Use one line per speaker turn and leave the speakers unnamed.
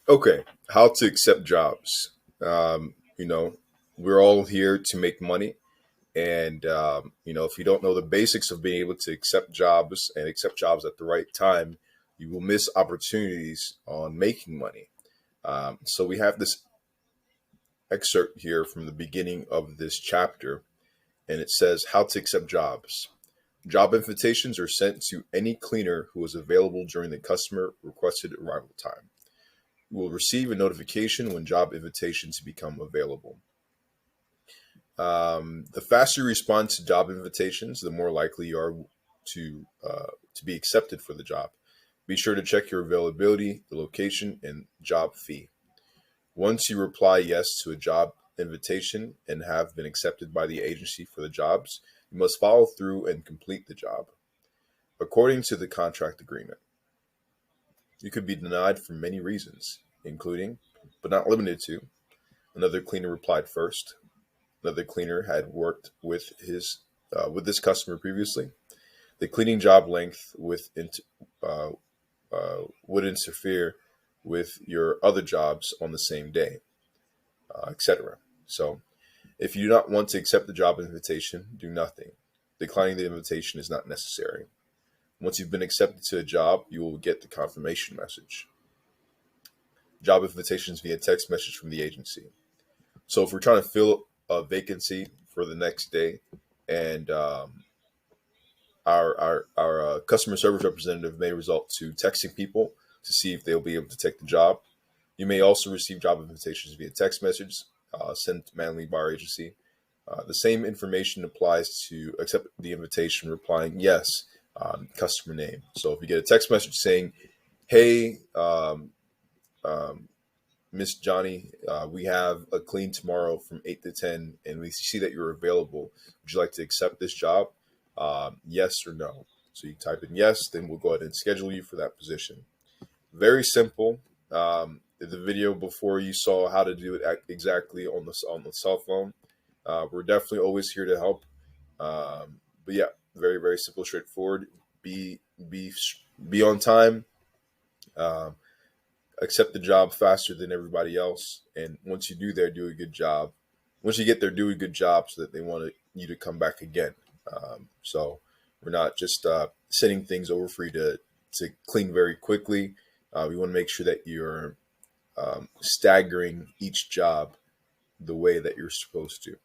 Okay, how to accept jobs. You know, we're all here to make money, and if you don't know the basics of being able to accept jobs and accept jobs at the right time, you will miss opportunities on making money. So we have this excerpt here from the beginning of this chapter, and it says how to accept jobs. Job invitations are sent to any cleaner who is available during the customer requested arrival time. You will receive a notification when job invitations become available. The faster you respond to job invitations, the more likely you are to be accepted for the job. Be sure to check your availability, the location, and job fee. Once you reply yes to a job invitation and have been accepted by the agency for the jobs, you must follow through and complete the job. According to the contract agreement, you could be denied for many reasons, including, but not limited to, another cleaner replied first, another cleaner had worked with this customer previously, the cleaning job length uh, would interfere with your other jobs on the same day, etc. So, if you do not want to accept the job invitation, do nothing. Declining the invitation is not necessary. Once you've been accepted to a job, you will get the confirmation message. Job invitations via text message from the agency. So if we're trying to fill a vacancy for the next day, and our customer service representative may result to texting people to see if they'll be able to take the job. You may also receive job invitations via text message sent manually by our agency. The same information applies to accept the invitation, replying yes, customer name. So if you get a text message saying, "Hey, um, Miss Johnny, we have a clean tomorrow from 8 to 10, and we see that you're available. Would you like to accept this job? Yes or no?" So you type in yes, then we'll go ahead and schedule you for that position. Very simple. The video before you saw how to do it exactly on the cell phone. We're definitely always here to help. But yeah, very very simple, straightforward. Be be be on time. Um, accept the job faster than everybody else. And once you do there, do a good job. Once you get there, do a good job so that they want you to come back again. So we're not just sending things over for you to clean very quickly. We want to make sure that you're staggering each job the way that you're supposed to.